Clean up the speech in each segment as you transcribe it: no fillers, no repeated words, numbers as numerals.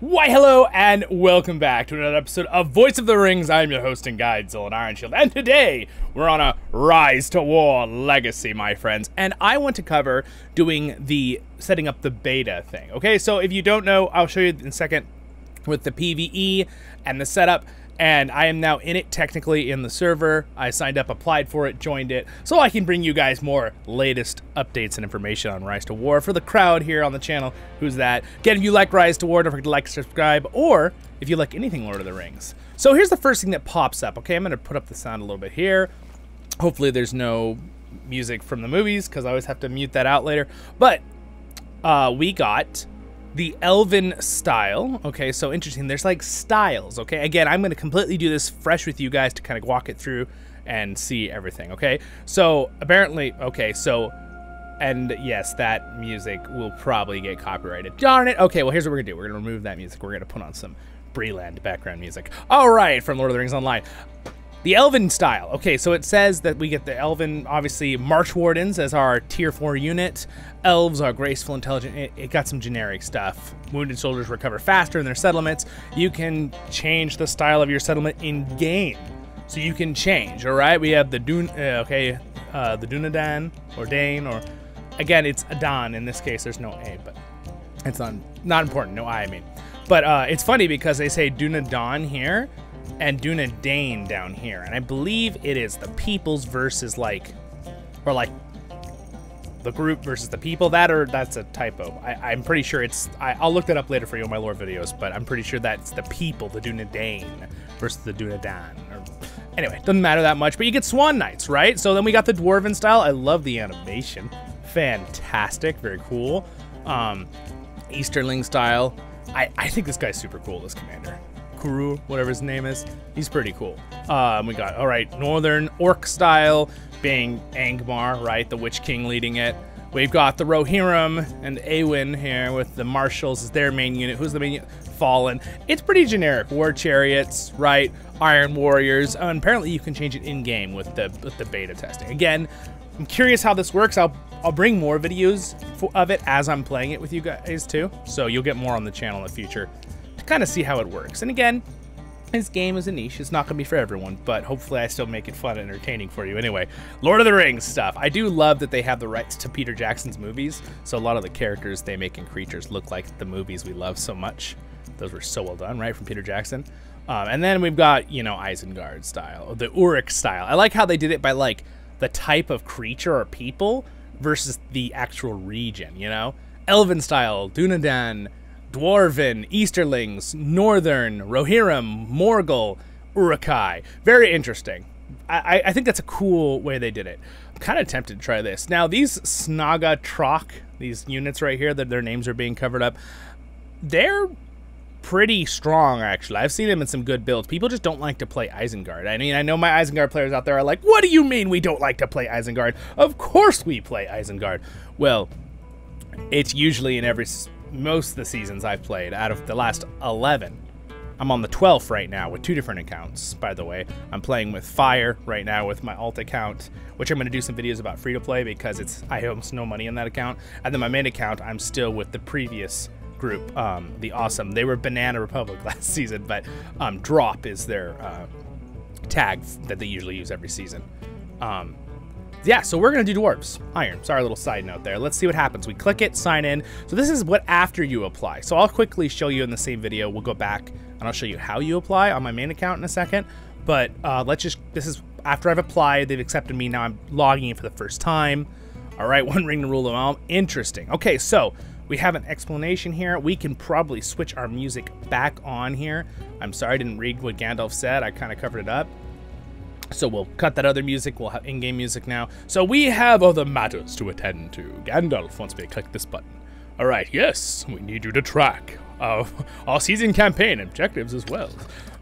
Why, hello, and welcome back to another episode of Voice of the Rings. I'm your host and guide, Zollin Ironshield, and today we're on a RiseToWar legacy, my friends, and I want to cover setting up the beta thing. Okay, so if you don't know, I'll show you in a second with the PBE and the setup, and I am now in it technically in the server. I signed up, applied for it, joined it, so I can bring you guys more latest updates and information on RiseToWar for the crowd here on the channel. Who's that? Again, if you like RiseToWar, don't forget to like, subscribe, or if you like anything Lord of the Rings. So here's the first thing that pops up. Okay, I'm going to put up the sound a little bit here. Hopefully there's no music from the movies, because I always have to mute that out later. But we got the Elven style. Okay, so interesting. There's like styles. Okay, again, I'm going to completely do this fresh with you guys to kind of walk it through and see everything. Okay, so apparently, okay, so, and yes, that music will probably get copyrighted. Darn it. Okay, well, here's what we're going to do. We're going to remove that music. We're going to put on some Breland background music. All right, from Lord of the Rings Online. The Elven style. Okay, so it says that we get the Elven, obviously, March Wardens as our tier 4 unit. Elves are graceful, intelligent. It got some generic stuff. Wounded soldiers recover faster in their settlements. You can change the style of your settlement in game. So you can change, all right? We have the the Dunedain, or Dane, or again, it's Adan. In this case, there's no A, but it's not important. No I mean. But it's funny because they say Dunedain here and Dunedain down here, and I believe it is the peoples versus the group versus the people. That's a typo. I'm pretty sure it's, I'll look that up later for you in my lore videos, but I'm pretty sure that's the people, the Dunedain versus the Dunedain. Anyway, doesn't matter that much, but you get Swan Knights, right? So then we got the Dwarven style. I love the animation. Fantastic, very cool. Easterling style. I think this guy's super cool, this commander. Kuru, whatever his name is, he's pretty cool. We got, all right, Northern Orc style, being Angmar, right, the Witch King leading it. We've got the Rohirrim and Éowyn here with the Marshals as their main unit. Who's the main unit? Fallen. It's pretty generic. War Chariots, right, Iron Warriors, and apparently you can change it in-game with the beta testing. Again, I'm curious how this works. I'll bring more videos of it as I'm playing it with you guys too, so you'll get more on the channel in the future to kind of see how it works. And again, this game is a niche. It's not going to be for everyone, but hopefully I still make it fun and entertaining for you. Anyway, Lord of the Rings stuff. I do love that they have the rights to Peter Jackson's movies, so a lot of the characters they make in creatures look like the movies we love so much. Those were so well done, right, from Peter Jackson. And then we've got, you know, Isengard style, the Uruk style. I like how they did it by, like, the type of creature or people versus the actual region, you know? Elven style, Dunedain, Dwarven, Easterlings, Northern, Rohirrim, Morgul, Uruk-hai. Very interesting. I think that's a cool way they did it. I'm kind of tempted to try this. Now, these Snaga Troc, these units right here, that their names are being covered up, they're pretty strong, actually. I've seen them in some good builds. People just don't like to play Isengard. I mean, I know my Isengard players out there are like, what do you mean we don't like to play Isengard? Of course we play Isengard. Well, it's usually in most of the seasons I've played. Out of the last 11, I'm on the 12th right now with 2 different accounts, by the way. I'm playing with Fire right now with my alt account, which I'm going to do some videos about free-to-play because I almost no money in that account. And then my main account, I'm still with the previous group, the Awesome. They were Banana Republic last season, but Drop is their tag that they usually use every season. Yeah, so we're gonna do dwarves. Iron. Sorry, a little side note there. Let's see what happens. We click it, sign in. So this is what after you apply. So I'll quickly show you in the same video. We'll go back and I'll show you how you apply on my main account in a second. But this is after I've applied, they've accepted me. Now I'm logging in for the first time. All right, One Ring to rule them all. Interesting. Okay, so we have an explanation here. We can probably switch our music back on here. I'm sorry I didn't read what Gandalf said. I kind of covered it up. So we'll cut that other music. We'll have in-game music now. So we have other matters to attend to. Gandalf wants me to click this button. All right, yes, we need you to track our season campaign objectives as well.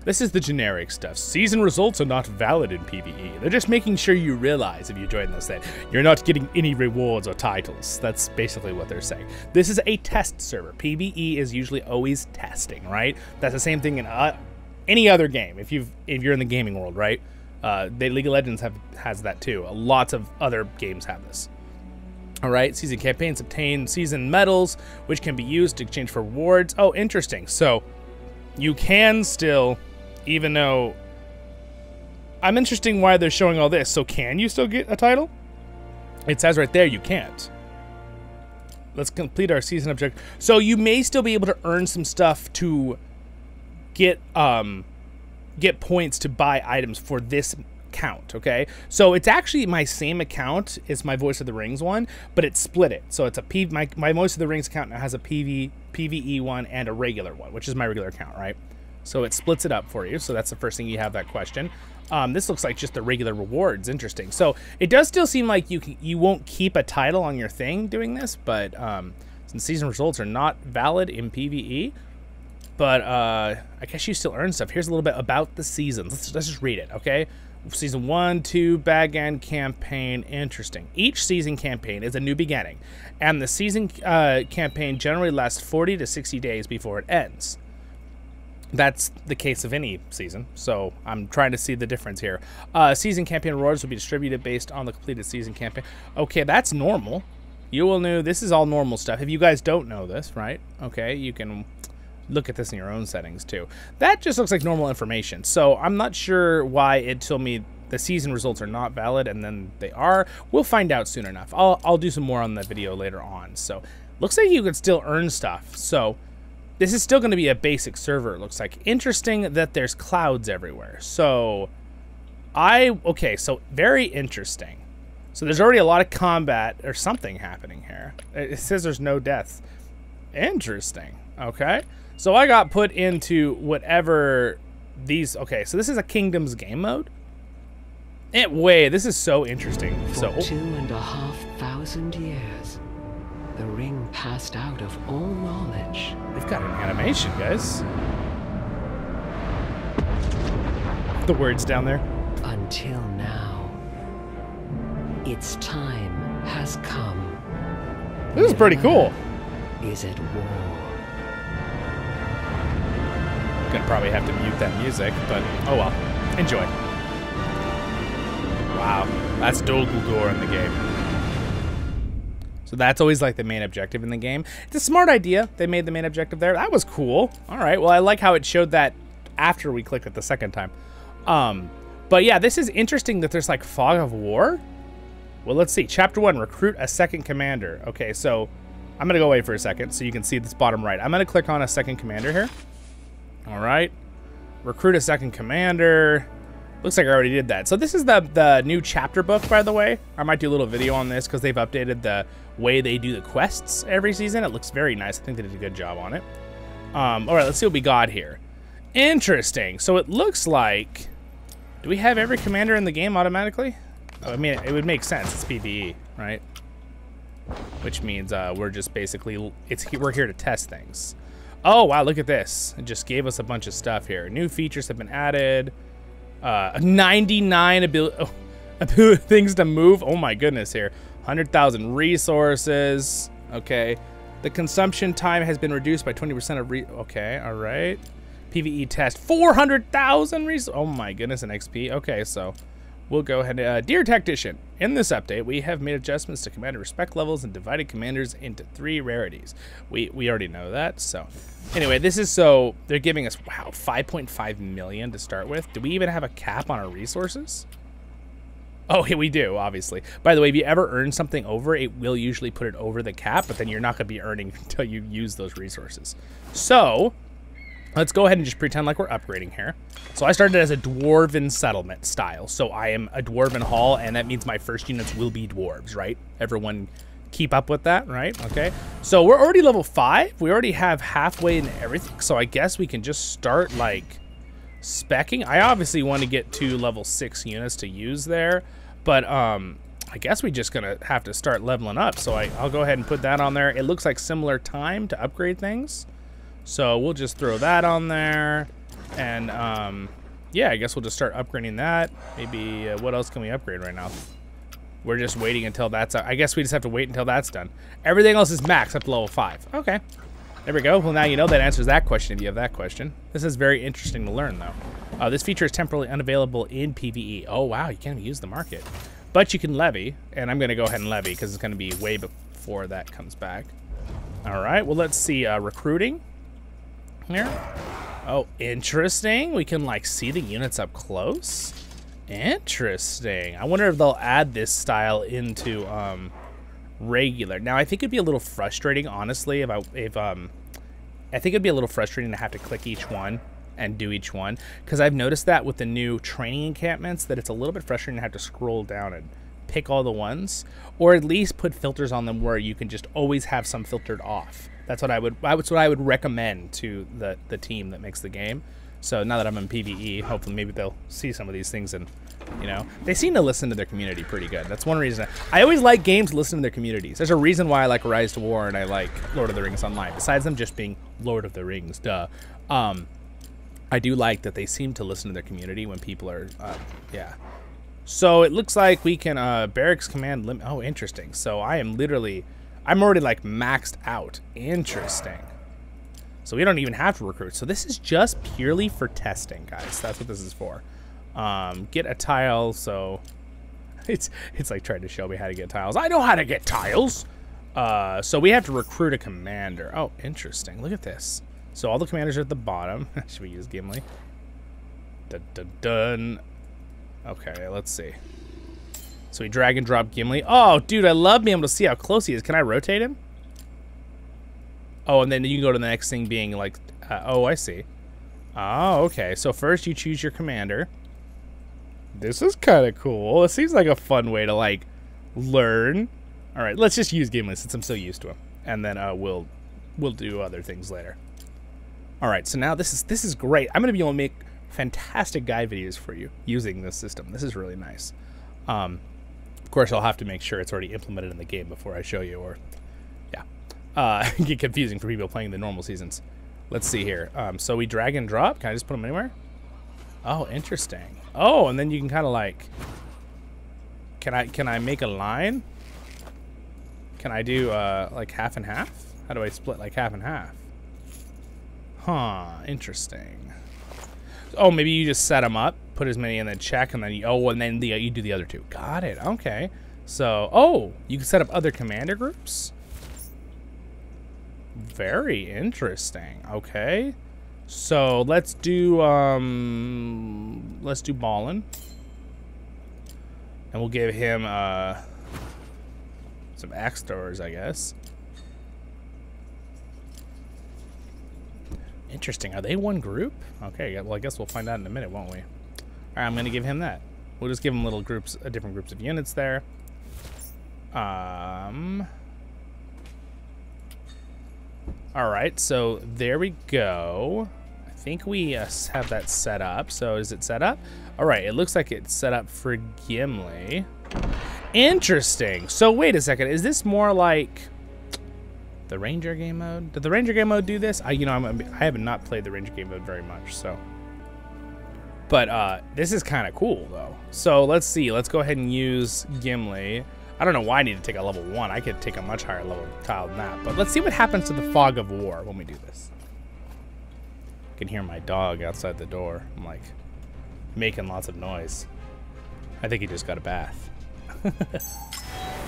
This is the generic stuff. Season results are not valid in PBE. They're just making sure you realize if you join this that you're not getting any rewards or titles. That's basically what they're saying. This is a test server. PBE is usually always testing, right? That's the same thing in any other game. If you're in the gaming world, right? League of Legends has that too. Lots of other games have this. All right, season campaigns obtain season medals, which can be used to exchange for rewards. Oh, interesting. So you can still, even though I'm interested why they're showing all this. So can you still get a title? It says right there you can't. Let's complete our season objective. So you may still be able to earn some stuff to get points to buy items for this account, okay? So it's actually my same account as my Voice of the Rings one, but it's split it. So it's a my Voice of the Rings account now has a PVE one and a regular one, which is my regular account, right? So it splits it up for you. So that's the first thing you have that question. This looks like just the regular rewards. Interesting. So it does still seem like you won't keep a title on your thing doing this, but since season results are not valid in PVE, but I guess you still earn stuff. Here's a little bit about the seasons. Let's just read it, okay? Season 1, 2, Bad End campaign. Interesting. Each season campaign is a new beginning, and the season campaign generally lasts 40 to 60 days before it ends. That's the case of any season, so I'm trying to see the difference here. Season campaign rewards will be distributed based on the completed season campaign. Okay, that's normal. You will know this is all normal stuff. If you guys don't know this, right? Okay, you can look at this in your own settings too. That just looks like normal information. So I'm not sure why it told me the season results are not valid and then they are. We'll find out soon enough. I'll do some more on that video later on. So looks like you could still earn stuff. So this is still going to be a basic server, it looks like. Interesting that there's clouds everywhere. So okay, so very interesting. So there's already a lot of combat or something happening here. It says there's no deaths. Interesting. Okay. So I got put into whatever these, okay, so this is a Kingdoms game mode. This is so interesting. For 2,500 years, the ring passed out of all knowledge. They've got an animation, guys. The words down there. Until now, its time has come. This is pretty cool. Is at war. Gonna probably have to mute that music, but oh well. Enjoy. Wow, that's Dol Guldur in the game. So that's always like the main objective in the game. It's a smart idea. They made the main objective there. That was cool. All right, well, I like how it showed that after we clicked it the second time. But yeah, this is interesting that there's like fog of war. Well, let's see. Chapter 1, recruit a second commander. Okay, so I'm gonna go away for a second so you can see this bottom right. I'm gonna click on a second commander here. All right, recruit a second commander. Looks like I already did that. So this is the new chapter book, by the way. I might do a little video on this because they've updated the way they do the quests every season. It looks very nice. I think they did a good job on it. All right, let's see what we got here. Interesting. So it looks like, do we have every commander in the game automatically? Oh, I mean, it would make sense. It's PBE, right? Which means we're just basically, we're here to test things. Oh, wow, look at this. It just gave us a bunch of stuff here. New features have been added. 99 things to move. Oh my goodness here. 100,000 resources. Okay. The consumption time has been reduced by 20% of okay, all right. PVE test. 400,000 resources. Oh my goodness, an XP. Okay, so we'll go ahead. Dear Tactician, in this update, we have made adjustments to commander respect levels and divided commanders into 3 rarities. We already know that, so. Anyway, this is so, they're giving us, wow, 5.5 million to start with. Do we even have a cap on our resources? Oh, yeah, we do, obviously. By the way, if you ever earn something over, it will usually put it over the cap, but then you're not going to be earning until you use those resources. So, let's go ahead and just pretend like we're upgrading here. So I started as a Dwarven settlement style. So I am a Dwarven Hall, and that means my first units will be dwarves, right? Everyone keep up with that, right? Okay. So we're already level 5. We already have halfway in everything. So I guess we can just start like speccing. I obviously want to get to level 6 units to use there, but I guess we just gonna have to start leveling up. So I'll go ahead and put that on there. It looks like similar time to upgrade things. So we'll just throw that on there. And yeah, I guess we'll just start upgrading that. Maybe what else can we upgrade right now? We're just waiting until that's, I guess we just have to wait until that's done. Everything else is max up to level 5. Okay, there we go. Well, now you know that answers that question if you have that question. This is very interesting to learn though. This feature is temporarily unavailable in PVE. Oh wow, you can't even use the market. But you can levy, and I'm going to go ahead and levy because it's going to be way before that comes back. All right, well, let's see. Recruiting here. Oh, interesting. We can, like, see the units up close. Interesting. I wonder if they'll add this style into regular. Now, I think it'd be a little frustrating, honestly, I think it'd be a little frustrating to have to click each one and do each one, because I've noticed that with the new training encampments that it's a little bit frustrating to have to scroll down and pick all the ones, or at least put filters on them where you can just always have some filtered off. That's what I would recommend to the team that makes the game. So now that I'm in PBE, hopefully maybe they'll see some of these things and, you know, they seem to listen to their community pretty good. That's one reason. I always like games listen to their communities. There's a reason why I like RiseToWar and I like Lord of the Rings Online, besides them just being Lord of the Rings, duh. I do like that they seem to listen to their community when people are, yeah. So it looks like we can, barracks command limit. Oh, interesting. So I'm already like maxed out. Interesting. So we don't even have to recruit. So this is just purely for testing, guys. That's what this is for. Get a tile. So it's like trying to show me how to get tiles. I know how to get tiles. So we have to recruit a commander. Oh, interesting. Look at this. So all the commanders are at the bottom. Should we use Gimli? Dun, dun, dun. Okay, let's see. So we drag and drop Gimli. Oh, dude, I love being able to see how close he is. Can I rotate him? Oh, and then you can go to the next thing being like, oh, I see. Oh, okay. So first you choose your commander. This is kind of cool. It seems like a fun way to, like, learn. All right, let's just use Gimli since I'm so used to him. And then we'll do other things later. All right, so now this is great. I'm going to be able to make fantastic guide videos for you using this system. This is really nice. Of course, I'll have to make sure it's already implemented in the game before I show you, or, yeah. Get confusing for people playing the normal seasons. Let's see here. So we drag and drop. Can I just put them anywhere? Oh, interesting. Oh, and then you can kind of like, can I make a line? Can I do like half and half? How do I split like half and half? Huh, interesting. Oh, maybe you just set them up, put as many in the check, and then you do the other two. Got it. Okay. So, oh, you can set up other commander groups. Very interesting. Okay. So let's do Ballin. And we'll give him some axe throwers, I guess. Interesting. Are they one group? Okay, well, I guess we'll find out in a minute, won't we? All right, I'm going to give him that. We'll just give him little groups, different groups of units there. All right, so there we go. I think we have that set up. So is it set up? All right, it looks like it's set up for Gimli. Interesting. So wait a second. Is this more like the Ranger game mode? Did the Ranger game mode do this? I have not played the Ranger game mode very much, so. But this is kind of cool though. So let's see. Let's go ahead and use Gimli. I don't know why I need to take a level 1. I could take a much higher level tile than that. But let's see what happens to the fog of war when we do this. I can hear my dog outside the door. I'm like making lots of noise. I think he just got a bath. All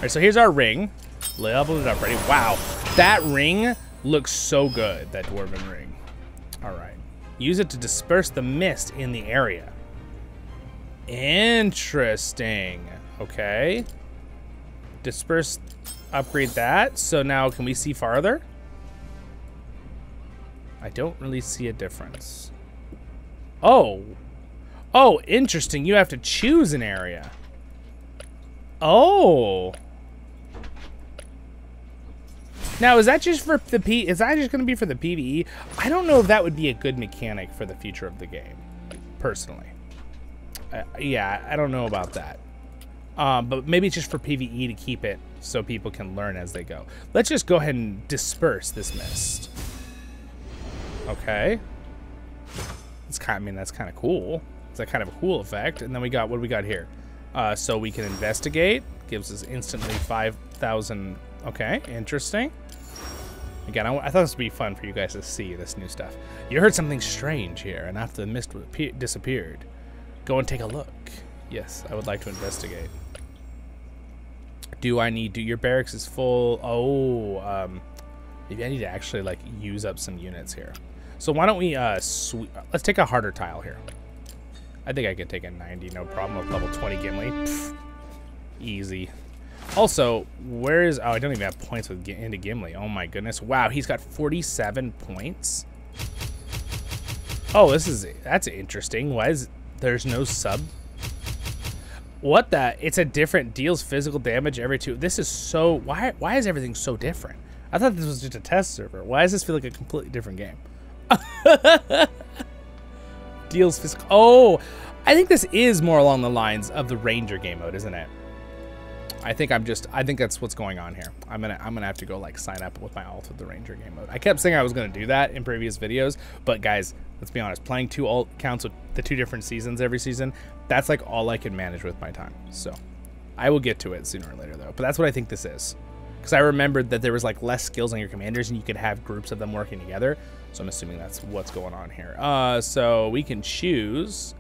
right, so here's our ring. Level it up, ready? Wow, that ring looks so good, that Dwarven ring. All right, use it to disperse the mist in the area. Interesting. Okay. Disperse, upgrade that. So now can we see farther? I don't really see a difference. Oh. Oh, interesting. You have to choose an area. Oh. Now, is that just for the is that just going to be for the PBE? I don't know if that would be a good mechanic for the future of the game, personally. Yeah, I don't know about that. But maybe it's just for PBE to keep it so people can learn as they go. Let's just go ahead and disperse this mist. Okay. It's kind of, I mean, that's kind of cool. It's a kind of a cool effect. And then we got, what do we got here? So we can investigate. Gives us instantly 5,000. Okay, interesting. Again, I thought this would be fun for you guys to see this new stuff. You heard something strange here, and after the mist disappeared, go and take a look. Yes, I would like to investigate. Do I need to? Your barracks is full. Oh, maybe I need to actually like use up some units here. So why don't we let's take a harder tile here. I think I could take a 90, no problem, with level 20 Gimli. Pfft, easy. Also, where is... Oh, I don't even have points with into Gimli. Oh my goodness. Wow, he's got 47 points. Oh, that's interesting. Why is there's no sub? What the? It's a different deals physical damage every 2. This is so... Why is everything so different? I thought this was just a test server. Why does this feel like a completely different game? Deals physical... Oh, I think this is more along the lines of the Ranger game mode, isn't it? I think that's what's going on here. I'm gonna have to go like sign up with my alt with the Ranger game mode. I kept saying I was gonna do that in previous videos, but guys, let's be honest, playing 2 alt accounts with the 2 different seasons every season, that's like all I can manage with my time. So I will get to it sooner or later though. But that's what I think this is. Because I remembered that there was like less skills on your commanders and you could have groups of them working together. So I'm assuming that's what's going on here. So we can choose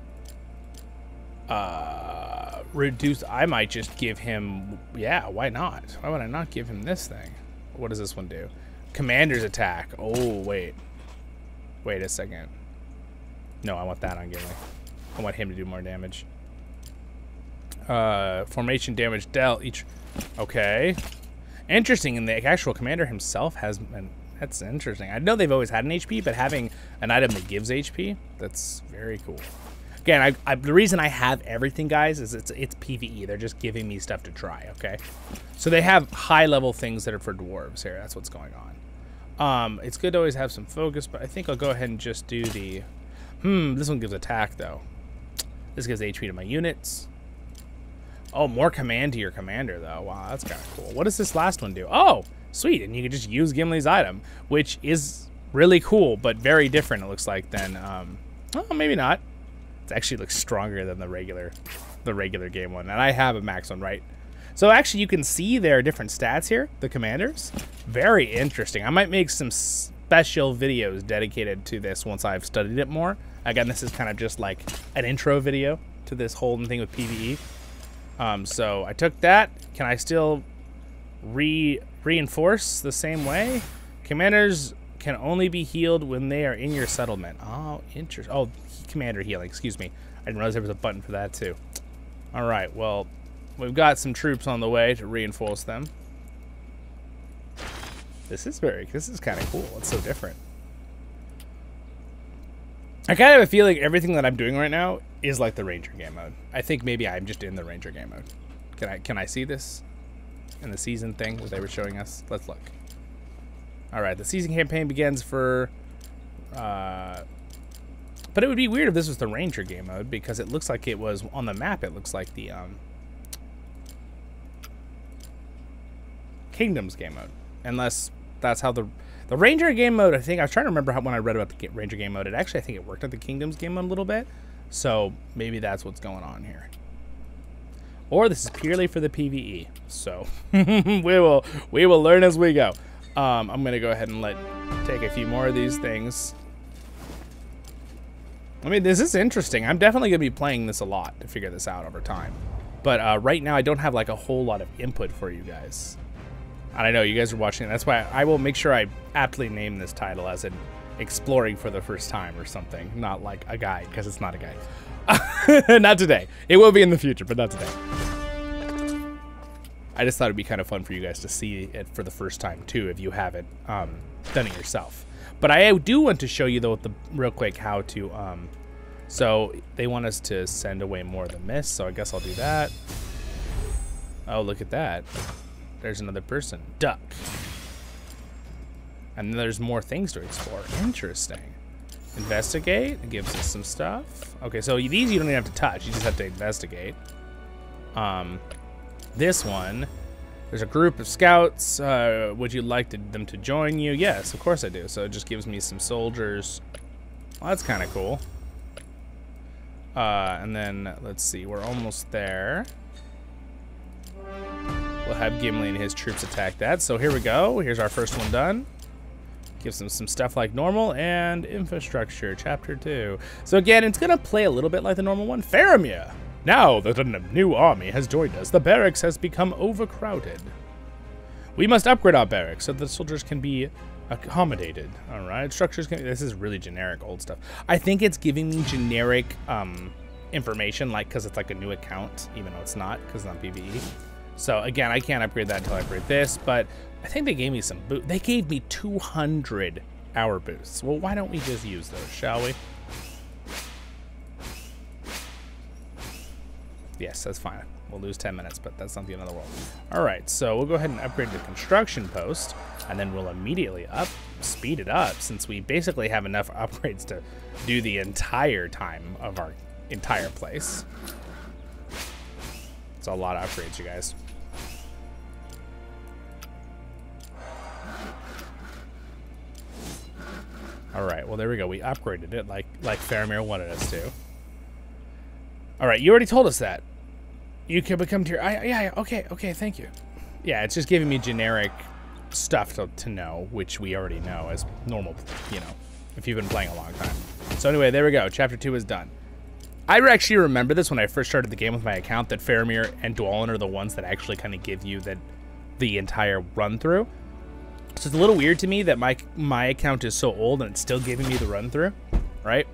reduce. I might just give him, yeah, why not? Why would I not give him this thing? What does this one do? Commander's attack. Oh, wait a second. No, I want that on Gimli. I want him to do more damage. Formation damage dealt each. Okay, interesting. And the actual commander himself has an, that's interesting. I know they've always had an HP, but having an item that gives HP, that's very cool. Again, the reason I have everything, guys, is it's PBE. They're just giving me stuff to try, okay? So they have high-level things that are for dwarves here. That's what's going on. It's good to always have some focus, but I think I'll go ahead and just do the... this one gives attack, though. This gives HP to my units. Oh, more command to your commander, though. Wow, that's kind of cool. What does this last one do? Oh, sweet, and you can just use Gimli's item, which is really cool, but very different, it looks like, than... oh, maybe not. Actually looks stronger than the regular game one, and I have a max one, right? So actually you can see their different stats here, the commanders. Very interesting. I might make some special videos dedicated to this once I've studied it more. Again, this is kind of just like an intro video to this whole thing with PBE. So I took that. Can I still reinforce the same way? Commanders can only be healed when they are in your settlement. Oh, interesting. Oh, commander healing, excuse me. I didn't realize there was a button for that too. All right, well, we've got some troops on the way to reinforce them. This is kind of cool. It's so different. I kind of have a feeling everything that I'm doing right now is like the Ranger game mode. I think maybe I'm just in the Ranger game mode. Can I see this in the season thing that they were showing us? Let's look. All right, the season campaign begins for but it would be weird if this was the Ranger game mode, because it looks like it was on the map. It looks like the Kingdoms game mode, unless that's how the Ranger game mode. I think I was trying to remember how when I read about the Ranger game mode, I think it worked at the Kingdoms game mode a little bit. So maybe that's what's going on here, or this is purely for the PBE. So we will learn as we go. I'm gonna go ahead and take a few more of these things. I mean, this is interesting. I'm definitely going to be playing this a lot to figure this out over time. But right now, I don't have like a whole lot of input for you guys. And I know you guys are watching. That's why I will make sure I aptly name this title as in exploring for the first time or something. Not like a guide, because it's not a guide. Not today. It will be in the future, but not today. I just thought it'd be kind of fun for you guys to see it for the first time, too, if you haven't done it yourself. But I do want to show you, though, real quick how to, so they want us to send away more of the mist, so I guess I'll do that. Oh, look at that. There's another person. Duck. And then there's more things to explore. Interesting. Investigate. It gives us some stuff. Okay, so these you don't even have to touch. You just have to investigate. This one... There's a group of scouts. Would you like them to join you? Yes, of course I do. So it just gives me some soldiers. Well, that's kind of cool. And then, let's see. We're almost there. We'll have Gimli and his troops attack that. So here we go. Here's our first one done. Gives them some stuff like normal and infrastructure, chapter 2. So again, it's going to play a little bit like the normal one. Faramir. Now that a new army has joined us, the barracks has become overcrowded. We must upgrade our barracks so that the soldiers can be accommodated. All right, structures can. This is really generic old stuff. I think it's giving me generic information, like because it's like a new account, even though it's not, because it's on PBE. So again, I can't upgrade that until I upgrade this. But I think they gave me some boost. They gave me 200 hour boosts. Well, why don't we just use those, shall we? Yes, that's fine. We'll lose 10 minutes, but that's not the end of the world. All right, so we'll go ahead and upgrade the construction post, and then we'll immediately speed it up, since we basically have enough upgrades to do the entire time of our entire place. It's a lot of upgrades, you guys. All right, well, there we go. We upgraded it like Faramir wanted us to. All right, you already told us that. You can become tier. Yeah, okay, thank you. Yeah, it's just giving me generic stuff to know, which we already know as normal, you know, if you've been playing a long time. So anyway, there we go. Chapter 2 is done. I actually remember this when I first started the game with my account, that Faramir and Zollin are the ones that actually kind of give you the entire run through. So it's a little weird to me that my account is so old and it's still giving me the run through, right?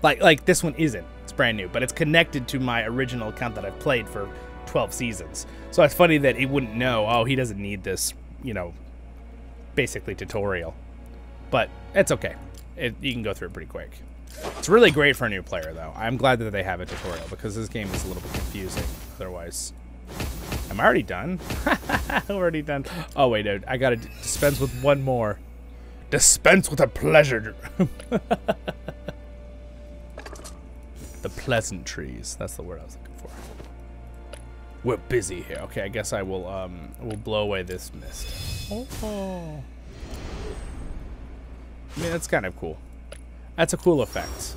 Like this one isn't. It's brand new, but it's connected to my original account that I've played for 12 seasons. So it's funny that he wouldn't know, oh, he doesn't need this, you know, basically tutorial. But it's okay. You can go through it pretty quick. It's really great for a new player, though. I'm glad that they have a tutorial, because this game is a little bit confusing otherwise. Am I already done? Already done. Oh, wait, dude. I gotta dispense with one more. Dispense with a pleasure. The pleasantries. That's the word I was looking for. We're busy here. Okay, I guess I will we'll blow away this mist. Oh. I mean, that's kind of cool. That's a cool effect.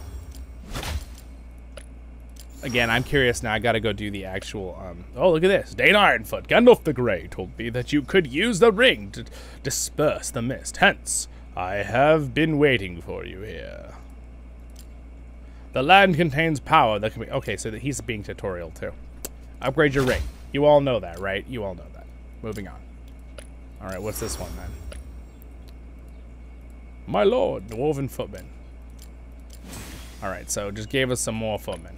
Again, I'm curious now. I gotta go do the actual, oh, look at this. Dane Ironfoot, Gandalf the Grey, told me that you could use the ring to disperse the mist. Hence, I have been waiting for you here. The land contains power that can be... Okay, so he's being tutorial, too. Upgrade your ring. You all know that, right? You all know that. Moving on. All right, what's this one, then? My lord, Dwarven Footman. All right, so just gave us some more footmen.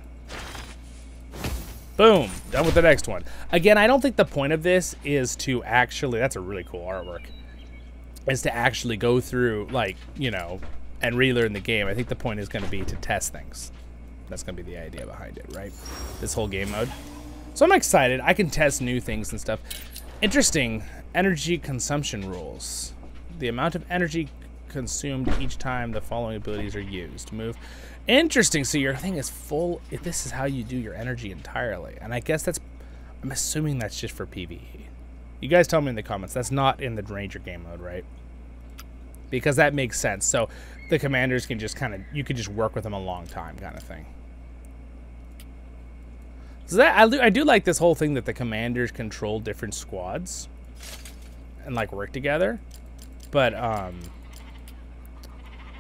Boom, done with the next one. Again, I don't think the point of this is to actually... That's a really cool artwork. Is to actually go through, like, you know... and relearn the game. I think the point is going to be to test things. That's going to be the idea behind it, right? This whole game mode. So I'm excited. I can test new things and stuff. Interesting. Energy consumption rules. The amount of energy consumed each time the following abilities are used. Move. Interesting. So your thing is full. If this is how you do your energy entirely. And I guess that's... I'm assuming that's just for PBE. You guys tell me in the comments. That's not in the Ranger game mode, right? Because that makes sense. So the commanders can just kind of, you could just work with them a long time kind of thing. So that I do like this whole thing that the commanders control different squads and like work together. But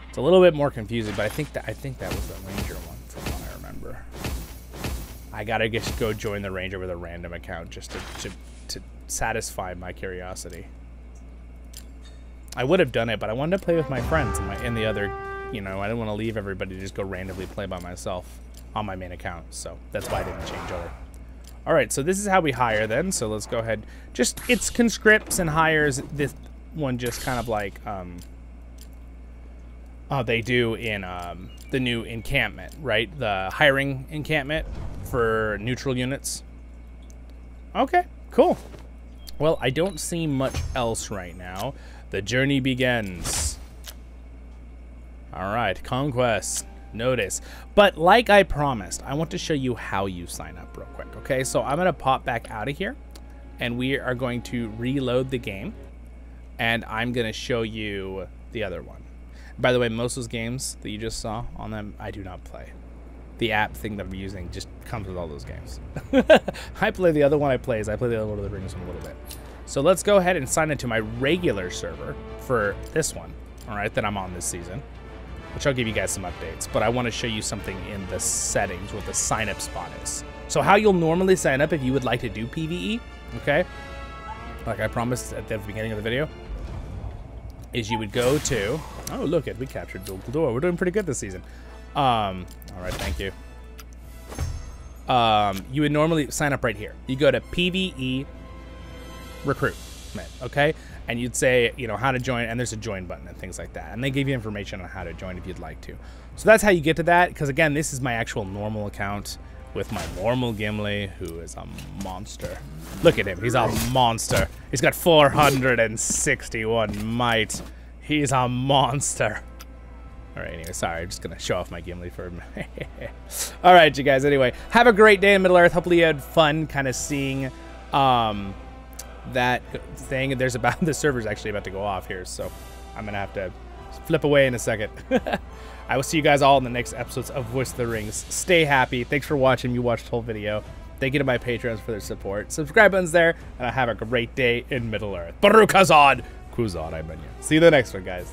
it's a little bit more confusing, but I think that was the Ranger one from what I remember. I gotta just go join the Ranger with a random account just to satisfy my curiosity. I would have done it, but I wanted to play with my friends in the other, you know, I didn't want to leave everybody to just go randomly play by myself on my main account. So that's why I didn't change over. All right, so this is how we hire then. So let's go ahead. Just, it's conscripts and hires. This one just kind of like, they do in the new encampment, right? The hiring encampment for neutral units. Okay, cool. Well, I don't see much else right now. The journey begins. All right, conquest. Notice. But like I promised, I want to show you how you sign up real quick, okay? So I'm going to pop back out of here, and we are going to reload the game, and I'm going to show you the other one. By the way, most of those games that you just saw on them, I do not play. The app thing that I'm using just comes with all those games. I play the other one I play the other Lord of the Rings one a little bit. So let's go ahead and sign into my regular server for this one, all right, that I'm on this season. which I'll give you guys some updates, but I want to show you something in the settings what the sign up spot is. So how you'll normally sign up if you would like to do PBE, okay? Like I promised at the beginning of the video, is you would go to, oh look it, we captured Door. We're doing pretty good this season. All right, thank you. You would normally sign up right here. You go to PBE recruitment, okay? And you'd say, you know, how to join, and there's a join button and things like that. And they give you information on how to join if you'd like to. So that's how you get to that, because again, this is my actual normal account with my normal Gimli, who is a monster. Look at him, he's a monster. He's got 461 might. He's a monster. All right, anyway, sorry, I'm just gonna show off my Gimli for a minute. All right, you guys, anyway, have a great day in Middle-earth. Hopefully you had fun kind of seeing that thing. There's about, the server's actually about to go off here, so I'm gonna have to flip away in a second. I will see you guys all in the next episodes of Voice of the Rings. Stay happy. Thanks for watching. You watched the whole video. Thank you to my patrons for their support. Subscribe button's there, and have a great day in Middle-earth. Baruch Hazad! Kuzad, I mean you. See you in the next one, guys.